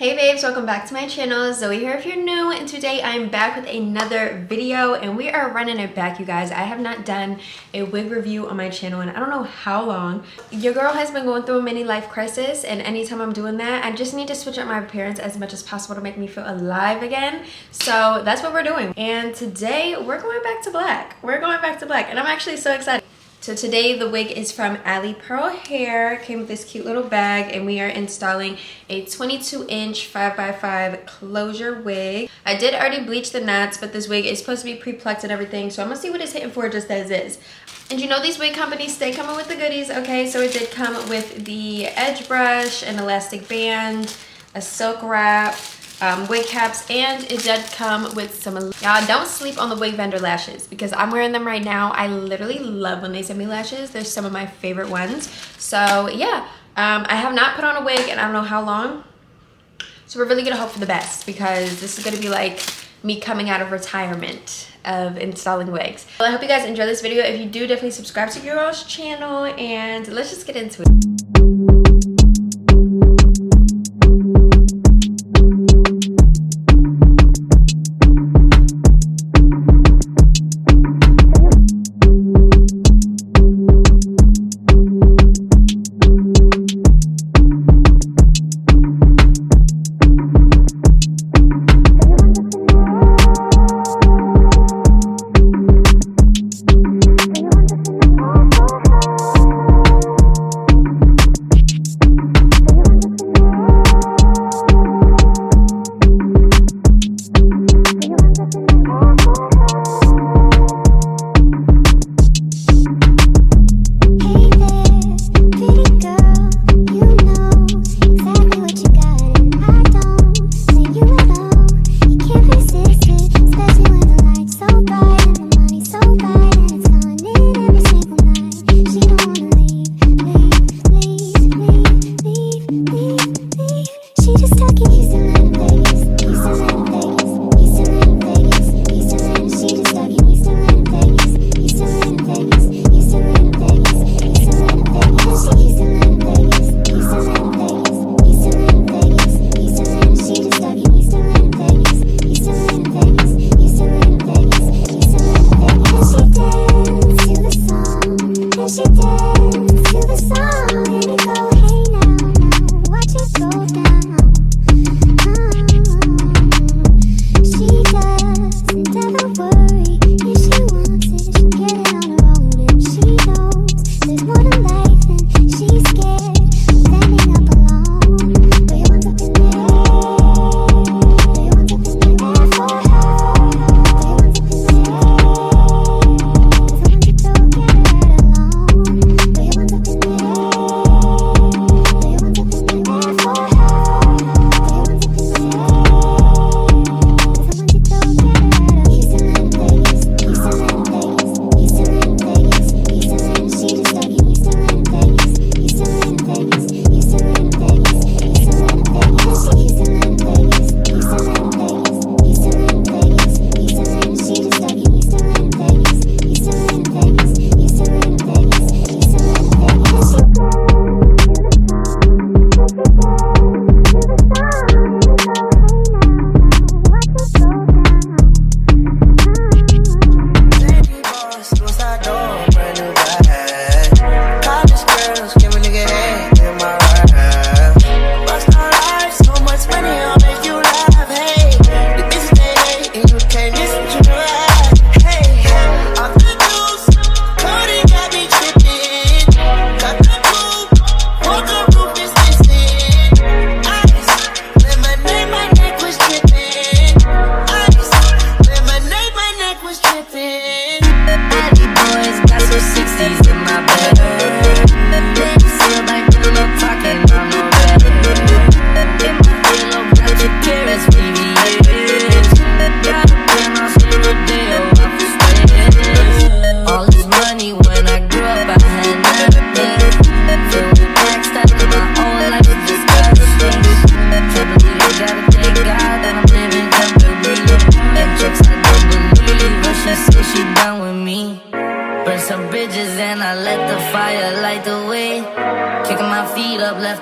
Hey babes, welcome back to my channel. Zoe here if you're new, and today I'm back with another video and we are running it back, you guys. I have not done a wig review on my channel and I don't know how long. Your girl has been going through a mini life crisis, and anytime I'm doing that, I just need to switch up my appearance as much as possible to make me feel alive again. So that's what we're doing. And today we're going back to black. We're going back to black and I'm actually so excited. So today the wig is from Alipearl Hair. It came with this cute little bag and we are installing a 22-inch 5x5 closure wig. I did already bleach the knots, but this wig is supposed to be pre-plucked and everything, so I'm gonna see what it's hitting for just as is. And you know these wig companies stay coming with the goodies, okay? So it did come with the edge brush, an elastic band, a silk wrap, wig caps, and it did come with some, y'all don't sleep on the wig vendor lashes because I'm wearing them right now. I literally love when they send me lashes. They're some of my favorite ones. So yeah, I have not put on a wig and I don't know how long. So we're really gonna hope for the best because this is gonna be like me coming out of retirement of installing wigs. Well, I hope you guys enjoy this video. If you do, definitely subscribe to your girl's channel and let's just get into it.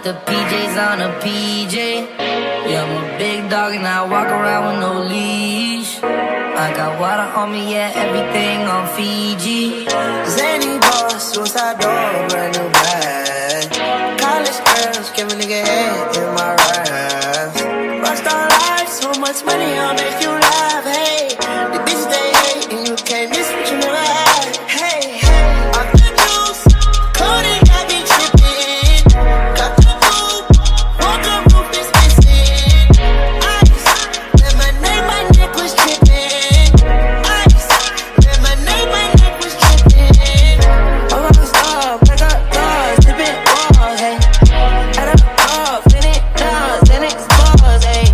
left the PJs on a PJ. Yeah, I'm a big dog and I walk around with no leash. I got water on me, yeah, everything on Fiji. Zany boss, suicide door, brand new bag. College girls, give a nigga head in my raps. Rockstar life, so much money, I'll make you laugh. Hey, the bitch they hate, and you can't miss what you never had. Hey, hey, off the juice, coding got me tripping. Got the coupe, walker roof is missing. Ice, lemonade, my neck was tripping. Ice, lemonade, my neck was tripping. I'm on the stop, I got cars, tipping balls, hey. Add up off, then it does, then it's balls, hey.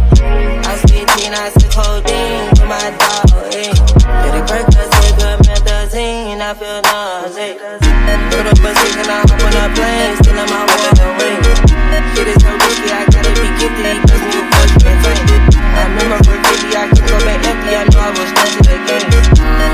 I spit teen, I sip codeine with my dog, hey. Get a break, I take a methazine, I feel nauseous. Put up a stick and I hop on a plane, still in my water ring. Shit is so risky, I gotta be gifted, cause me first and tank. I remember for 50, I could go back empty, I know I was close to the game.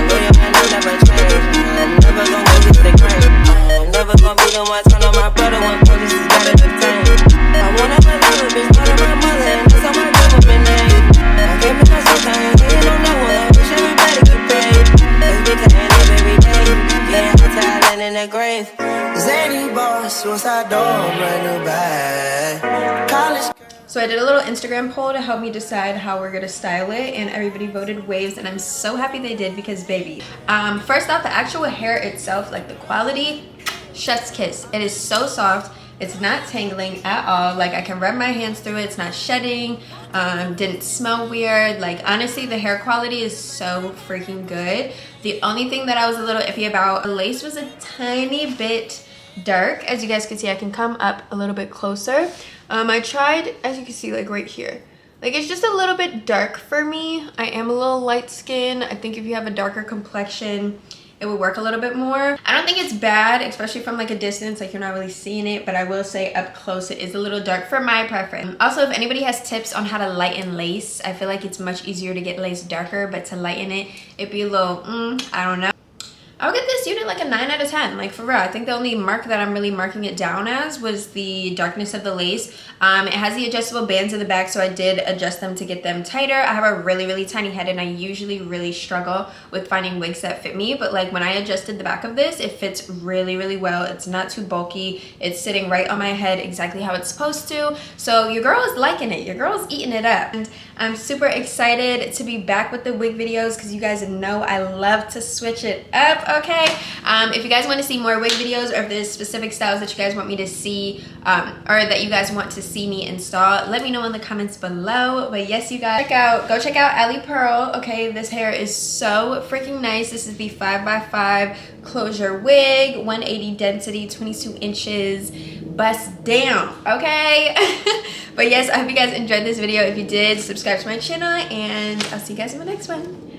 Loyal man, they never change. I'm never gonna go get the grain. I'm never gonna be the one turn on my brother when police is gotta detain. I wanna believe a bitch, part of my mother, and that's how my government name. I came in that sometimes, they don't know what I wish everybody could pay. Cause we can't live every day, getting hot talent in the grave. Zany boss, suicide door, brand new bag. College. So I did a little Instagram poll to help me decide how we're gonna style it, and everybody voted waves, and I'm so happy they did because baby, first off, the actual hair itself, like the quality, chef's kiss. It is so soft. It's not tangling at all. Like I can rub my hands through it. It's not shedding. Didn't smell weird. Like honestly, the hair quality is so freaking good. The only thing that I was a little iffy about, the lace was a tiny bit dark. As you guys can see, I can come up a little bit closer. I tried, as you can see, like right here. Like it's just a little bit dark for me. I am a little light skinned. I think if you have a darker complexion, it would work a little bit more. I don't think it's bad, especially from like a distance, like you're not really seeing it, but I will say up close it is a little dark for my preference. Also, if anybody has tips on how to lighten lace, I feel like it's much easier to get lace darker, but to lighten it, it'd be a little, I don't know. I'll get this unit like a 9 out of 10, like for real. I think the only mark that I'm really marking it down as was the darkness of the lace. It has the adjustable bands in the back, so I did adjust them to get them tighter. I have a really, really tiny head, and I usually really struggle with finding wigs that fit me, but like when I adjusted the back of this, it fits really, really well. It's not too bulky. It's sitting right on my head exactly how it's supposed to. So your girl is liking it. Your girl is eating it up. And I'm super excited to be back with the wig videos because you guys know I love to switch it up. Okay, if you guys want to see more wig videos, or if there's specific styles that you guys want me to see, or that you guys want to see me install, let me know in the comments below. But yes, you guys, go check out Alipearl. Okay, this hair is so freaking nice. This is the 5x5 closure wig, 180 density, 22 inches, bust down. Okay. But yes, I hope you guys enjoyed this video. If you did, subscribe to my channel, and I'll see you guys in the next one.